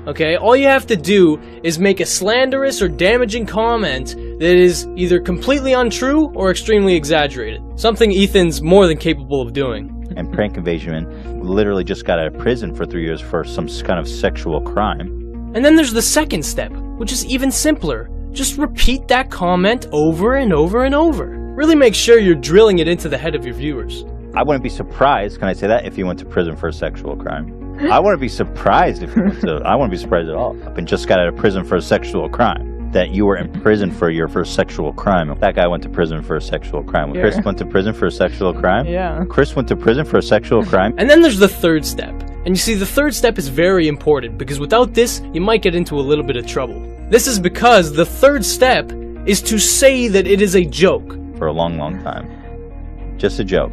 okay? All you have to do is make a slanderous or damaging comment that is either completely untrue or extremely exaggerated. Something Ethan's more than capable of doing. And Prank Invasion literally just got out of prison for 3 years for some kind of sexual crime. And then there's the second step, which is even simpler. Just repeat that comment over and over and over. Really make sure you're drilling it into the head of your viewers. I wouldn't be surprised, can I say that, if you went to prison for a sexual crime. I wouldn't be surprised if you went to, I wouldn't be surprised at all. And just got out of prison for a sexual crime. That you were in prison for your first sexual crime. That guy went to prison for a sexual crime. Yeah. Chris went to prison for a sexual crime. Yeah. Chris went to prison for a sexual crime. And then there's the third step. And you see, the third step is very important because without this, you might get into a little bit of trouble. This is because the third step is to say that it is a joke. For a long, long time. Just a joke.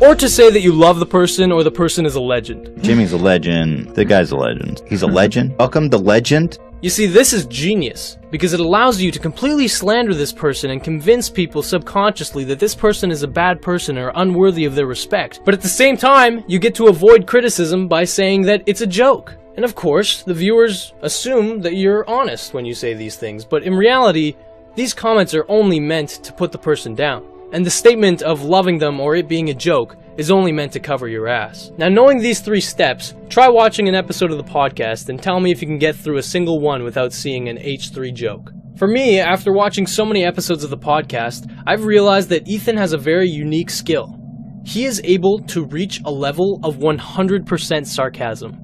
Or to say that you love the person or the person is a legend. Jimmy's a legend. The guy's a legend. He's a legend. Welcome the legend. You see, this is genius, because it allows you to completely slander this person and convince people subconsciously that this person is a bad person or unworthy of their respect. But at the same time, you get to avoid criticism by saying that it's a joke. And of course, the viewers assume that you're honest when you say these things, but in reality, these comments are only meant to put the person down. And the statement of loving them or it being a joke is only meant to cover your ass. Now, knowing these 3 steps, try watching an episode of the podcast and tell me if you can get through a single one without seeing an H3 joke. For me, after watching so many episodes of the podcast, I've realized that Ethan has a very unique skill. He is able to reach a level of 100% sarcasm,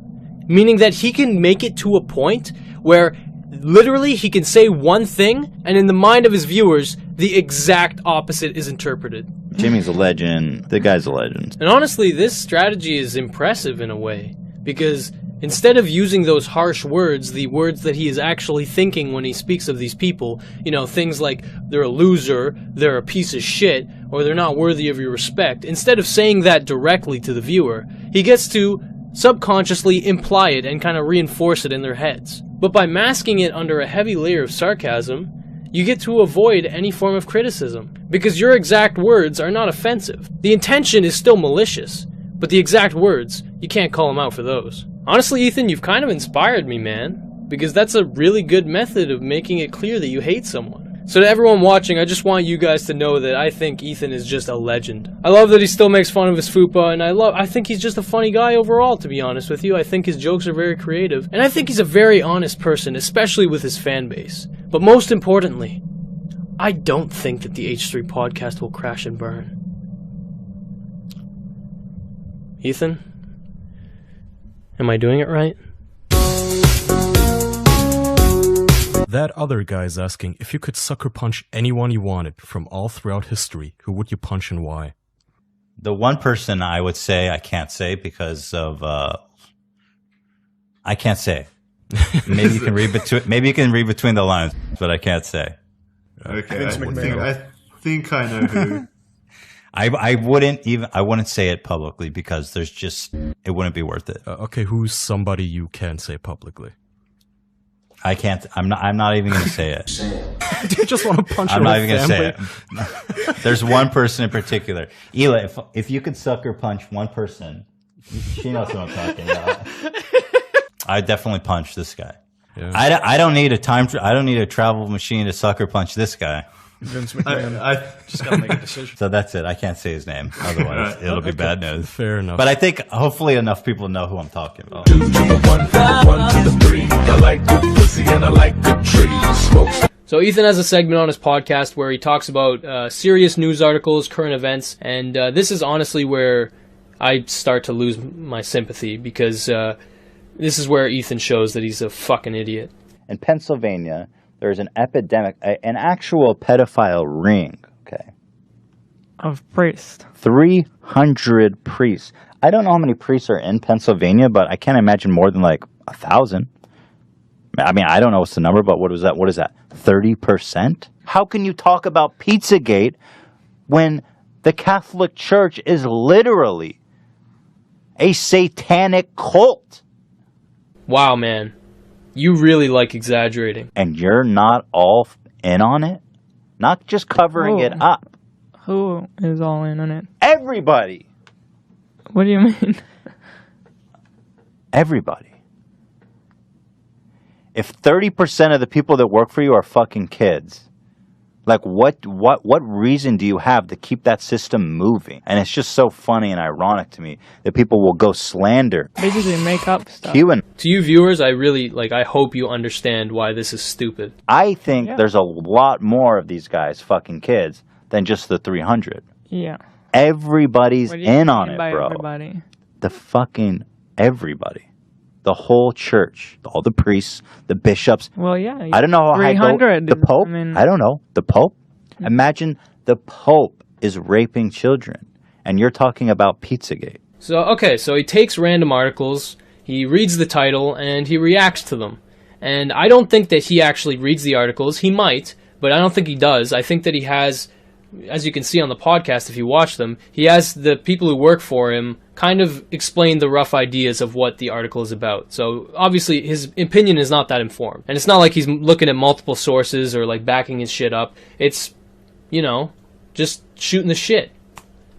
meaning that he can make it to a point where literally he can say one thing and in the mind of his viewers, the exact opposite is interpreted. Jimmy's a legend. The guy's a legend. And honestly, this strategy is impressive in a way, because instead of using those harsh words, the words that he is actually thinking when he speaks of these people, you know, things like they're a loser, they're a piece of shit, or they're not worthy of your respect, instead of saying that directly to the viewer, he gets to subconsciously imply it and kind of reinforce it in their heads. But by masking it under a heavy layer of sarcasm, you get to avoid any form of criticism, because your exact words are not offensive. The intention is still malicious, but the exact words, you can't call them out for those. Honestly, Ethan, you've kind of inspired me, man, because that's a really good method of making it clear that you hate someone. So to everyone watching, I just want you guys to know that I think Ethan is just a legend. I love that he still makes fun of his fupa, and I think he's just a funny guy overall, to be honest with you. I think his jokes are very creative, and I think he's a very honest person, especially with his fan base. But most importantly, I don't think that the H3 podcast will crash and burn. Ethan? Am I doing it right? That other guy's asking, if you could sucker punch anyone you wanted from all throughout history, who would you punch and why? The one person I would say I can't say because of I can't say. Maybe you can read between the lines, but I can't say. Okay, I think I know who. I wouldn't say it publicly because it wouldn't be worth it. Okay, who's somebody you can say publicly? I can't. I'm not even going to say it. Do you just want to punch? I'm not even going to say it. There's one person in particular. Ela, if you could sucker punch one person, she knows who I'm talking about. I definitely punch this guy. Yeah. I don't need a travel machine to sucker punch this guy. Vince McMahon. I just got to make a decision. So that's it. I can't say his name. Otherwise, it'll be bad news. Fair enough. But I think hopefully enough people know who I'm talking about. 2 to the 1 to the 3. I like good pussy and I like good trees. Smoke. So Ethan has a segment on his podcast where he talks about serious news articles, current events, and this is honestly where I start to lose my sympathy because this is where Ethan shows that he's a fucking idiot. In Pennsylvania, there's an epidemic, an actual pedophile ring, okay? Of priests. 300 priests. I don't know how many priests are in Pennsylvania, but I can't imagine more than like 1,000. I mean, I don't know what's the number, but what is that? 30%? How can you talk about Pizzagate when the Catholic Church is literally a satanic cult? Wow, man. You really like exaggerating. And you're not all in on it? Not just covering it up. Who is all in on it? Everybody. What do you mean? Everybody. If 30% of the people that work for you are fucking kids, like what reason do you have to keep that system moving? And it's just so funny and ironic to me that people will go slander Basically make up stuff. Cuban. To you viewers, I hope you understand why this is stupid. I think Yeah. there's a lot more of these guys fucking kids than just the 300. Yeah. Everybody's What do you in on mean it, by bro. everybody? The fucking everybody. The whole church, all the priests, the bishops. Well, yeah. I don't know how high 300. the Pope. I mean, I don't know. The Pope. Imagine the Pope is raping children, and you're talking about Pizzagate. So he takes random articles, he reads the title, and he reacts to them. And I don't think that he actually reads the articles. He might, but I don't think he does. I think that he has, as you can see on the podcast if you watch them, he has the people who work for him kind of explain the rough ideas of what the article is about. So obviously his opinion is not that informed. And it's not like he's looking at multiple sources or like backing his shit up. It's, you know, just shooting the shit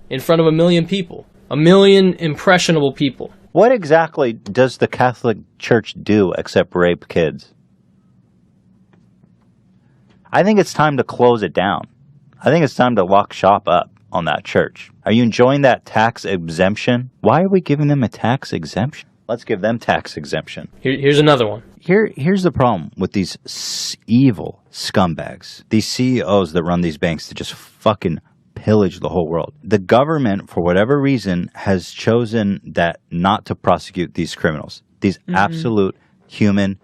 in front of 1 million people. 1 million impressionable people. What exactly does the Catholic Church do except rape kids? I think it's time to close it down. I think it's time to lock shop up on that church. Are you enjoying that tax exemption? Why are we giving them a tax exemption? Let's give them tax exemption. Here's another one. Here's the problem with these evil scumbags. These CEOs that run these banks to just fucking pillage the whole world. The government, for whatever reason, has chosen that not to prosecute these criminals. These absolute human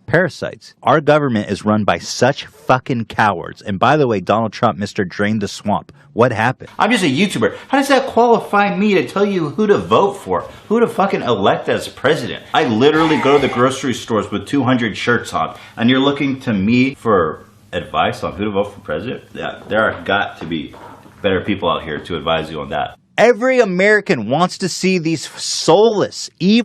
parasites. Our government is run by such fucking cowards. And by the way, Donald Trump, Mr. Drain the Swamp, what happened? I'm just a YouTuber. How does that qualify me to tell you who to vote for? Who to fucking elect as president? I literally go to the grocery stores with 200 shirts on, and you're looking to me for advice on who to vote for president? Yeah, there are got to be better people out here to advise you on that. Every American wants to see these soulless, evil